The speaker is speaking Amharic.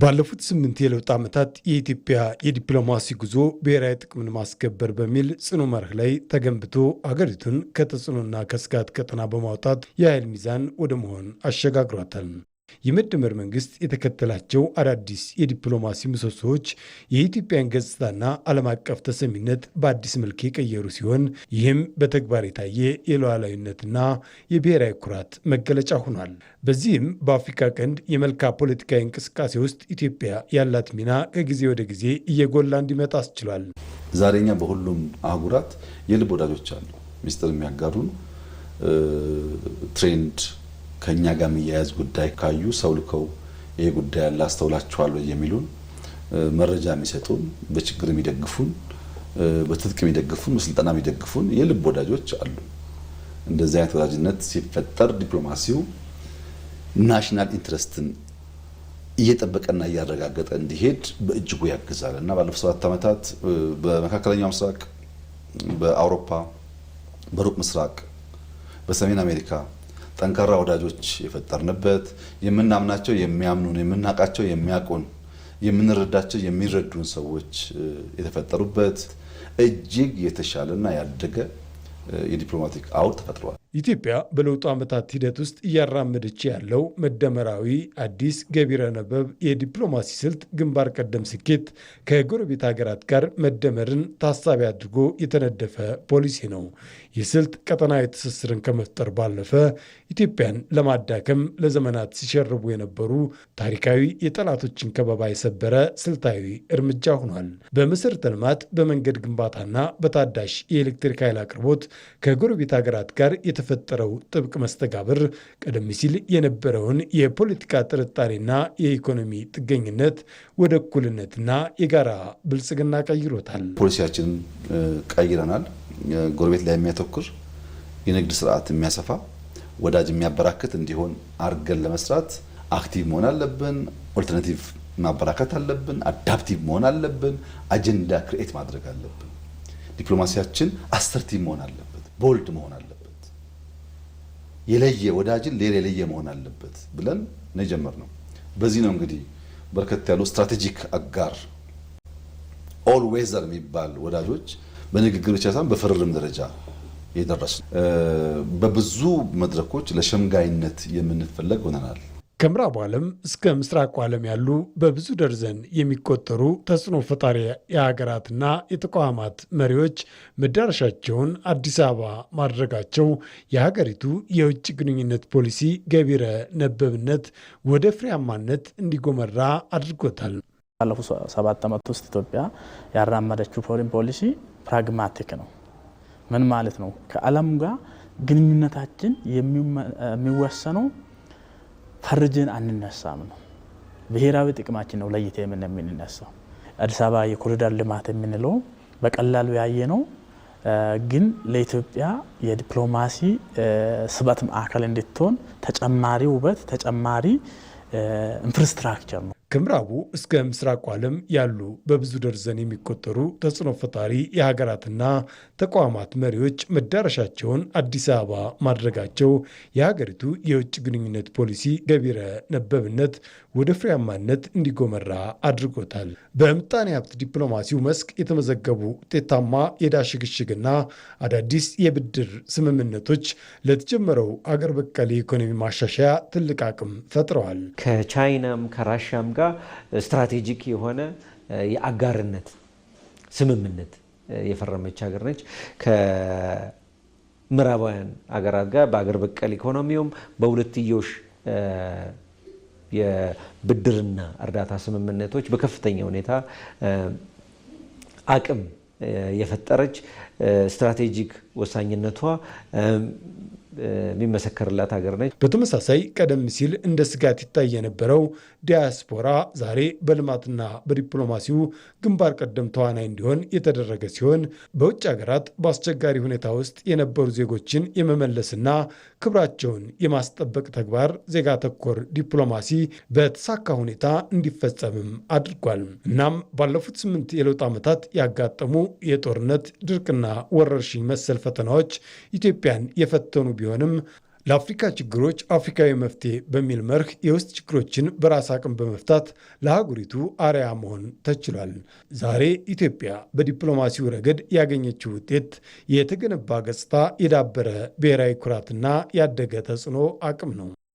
ባለፉት 8 የለውጥ ዓመታት የኢትዮጵያ የዲፕሎማሲ ጉዞ ብሔራዊ ጥቅምን ማስከበር በሚል ጽኑ መርህ ላይ ተገንብቶ አገሪቱን ከተጽዕኖና ከስጋት ቀጠና በማውጣት የኃይል ሚዛን ወደ መሆን አሸጋግሯታል። የመደመር መንግስት የተከተላቸው አዳዲስ የዲፕሎማሲ ምሰሶዎች የኢትዮጵያን ገጽታና ዓለም አቀፍ ተሰሚነት በአዲስ መልክ የቀየሩ ሲሆን ይህም በተግባር የታየ የሉዓላዊነትና የብሔራዊ ኩራት መገለጫ ሆኗል። በዚህም በአፍሪካ ቀንድ የመልካ ፖለቲካዊ እንቅስቃሴ ውስጥ ኢትዮጵያ ያላት ሚና ከጊዜ ወደ ጊዜ እየጎላ እንዲመጣ አስችሏል። ዛሬኛ በሁሉም አህጉራት የልብ ወዳጆች አሉ። ሚስጥር የሚያጋሩን ትሬንድ ከኛ ጋር የሚያያዝ ጉዳይ ካዩ ሰው ልከው ይሄ ጉዳይ ያለ አስተውላችኋል የሚሉን መረጃ የሚሰጡን በችግር የሚደግፉን በትጥቅ የሚደግፉን በስልጠና የሚደግፉን የልብ ወዳጆች አሉ። እንደዚህ አይነት ወዳጅነት ሲፈጠር ዲፕሎማሲው ናሽናል ኢንትረስትን እየጠበቀና እያረጋገጠ እንዲሄድ በእጅጉ ያግዛል እና ባለፉት 7 ዓመታት በመካከለኛው ምስራቅ፣ በአውሮፓ፣ በሩቅ ምስራቅ፣ በሰሜን አሜሪካ ጠንካራ ወዳጆች የፈጠርንበት የምናምናቸው የሚያምኑን የምናቃቸው የሚያውቁን የምንረዳቸው የሚረዱን ሰዎች የተፈጠሩበት እጅግ የተሻለና ያደገ የዲፕሎማቲክ አውድ ተፈጥሯል። ኢትዮጵያ በለውጡ ዓመታት ሂደት ውስጥ እያራመደች ያለው መደመራዊ አዲስ ገቢረ ነበብ የዲፕሎማሲ ስልት ግንባር ቀደም ስኬት ከጎረቤት ሀገራት ጋር መደመርን ታሳቢ አድርጎ የተነደፈ ፖሊሲ ነው። ይህ ስልት ቀጠናዊ ትስስርን ከመፍጠር ባለፈ ኢትዮጵያን ለማዳከም ለዘመናት ሲሸርቡ የነበሩ ታሪካዊ የጠላቶችን ከበባ የሰበረ ስልታዊ እርምጃ ሆኗል። በመሰረተ ልማት፣ በመንገድ ግንባታና በታዳሽ የኤሌክትሪክ ኃይል አቅርቦት ከጎረቤት ሀገራት ጋር የተፈጠረው ጥብቅ መስተጋብር ቀደም ሲል የነበረውን የፖለቲካ ጥርጣሬና የኢኮኖሚ ጥገኝነት ወደ እኩልነትና የጋራ ብልጽግና ቀይሮታል። ፖሊሲያችንን ቀይረናል። ጎረቤት ላይ የሚያተኩር የንግድ ስርዓት የሚያሰፋ ወዳጅ የሚያበራክት እንዲሆን አርገን ለመስራት አክቲቭ መሆን አለብን። ኦልተርናቲቭ ማበራከት አለብን። አዳፕቲቭ መሆን አለብን። አጀንዳ ክሪኤት ማድረግ አለብን። ዲፕሎማሲያችን አሰርቲቭ መሆን አለበት። ቦልድ መሆን አለበት። የለየ ወዳጅን ሌላ የለየ መሆን አለበት ብለን ነው የጀመርነው። በዚህ ነው እንግዲህ በርከት ያሉ ስትራቴጂክ አጋር ኦል ዌዘር የሚባል ወዳጆች በንግግር ብቻ ሳይሆን በፍርርም ደረጃ የደረሱ በብዙ መድረኮች ለሸምጋይነት የምንፈለግ ሆነናል። ከምዕራቡ ዓለም እስከ ምስራቁ ዓለም ያሉ በብዙ ደርዘን የሚቆጠሩ ተጽዕኖ ፈጣሪ የሀገራትና የተቋማት መሪዎች መዳረሻቸውን አዲስ አበባ ማድረጋቸው የሀገሪቱ የውጭ ግንኙነት ፖሊሲ ገቢረ ነበብነት ወደ ፍሬያማነት እንዲጎመራ አድርጎታል። ባለፉት 7 ዓመት ውስጥ ኢትዮጵያ ያራመደችው ፎሬን ፖሊሲ ፕራግማቲክ ነው። ምን ማለት ነው? ከዓለም ጋር ግንኙነታችን የሚወሰነው ፈርጅን አንነሳም ነው። ብሔራዊ ጥቅማችን ነው ለይተን የምንነሳው። አዲስ አበባ የኮሪደር ልማት የምንለው በቀላሉ ያየ ነው፣ ግን ለኢትዮጵያ የዲፕሎማሲ ስበት ማዕከል እንድትሆን ተጨማሪ ውበት ተጨማሪ ኢንፍራስትራክቸር ነው። ከምዕራቡ እስከ ምስራቁ ዓለም ያሉ በብዙ ደርዘን የሚቆጠሩ ተጽዕኖ ፈጣሪ የሀገራትና ተቋማት መሪዎች መዳረሻቸውን አዲስ አበባ ማድረጋቸው የሀገሪቱ የውጭ ግንኙነት ፖሊሲ ገቢረ ነበብነት ወደ ፍሬያማነት እንዲጎመራ አድርጎታል። በምጣኔ ሀብት ዲፕሎማሲው መስክ የተመዘገቡ ውጤታማ የዕዳ ሽግሽግና አዳዲስ የብድር ስምምነቶች ለተጀመረው አገር በቀል የኢኮኖሚ ማሻሻያ ትልቅ አቅም ፈጥረዋል። ከቻይናም ከራሻም ጋር ስትራቴጂክ የሆነ የአጋርነት ስምምነት የፈረመች ሀገር ነች። ከምዕራባውያን ሀገራት ጋር በአገር በቀል ኢኮኖሚውም በሁለትዮሽ የብድርና እርዳታ ስምምነቶች በከፍተኛ ሁኔታ አቅም የፈጠረች ስትራቴጂክ ወሳኝነቷ የሚመሰከርላት ሀገር ነች። በተመሳሳይ ቀደም ሲል እንደ ስጋት ይታይ የነበረው ዲያስፖራ ዛሬ በልማትና በዲፕሎማሲው ግንባር ቀደም ተዋናይ እንዲሆን የተደረገ ሲሆን በውጭ ሀገራት በአስቸጋሪ ሁኔታ ውስጥ የነበሩ ዜጎችን የመመለስና ክብራቸውን የማስጠበቅ ተግባር ዜጋ ተኮር ዲፕሎማሲ በተሳካ ሁኔታ እንዲፈጸምም አድርጓል። እናም ባለፉት 8 የለውጥ ዓመታት ያጋጠሙ የጦርነት ድርቅና ወረርሽኝ መሰል ፈተናዎች ኢትዮጵያን የፈተኑ ቢሆንም ለአፍሪካ ችግሮች አፍሪካዊ መፍትሄ በሚል መርህ የውስጥ ችግሮችን በራስ አቅም በመፍታት ለአህጉሪቱ አርአያ መሆን ተችሏል። ዛሬ ኢትዮጵያ በዲፕሎማሲው ረገድ ያገኘችው ውጤት የተገነባ ገጽታ፣ የዳበረ ብሔራዊ ኩራትና ያደገ ተጽዕኖ አቅም ነው።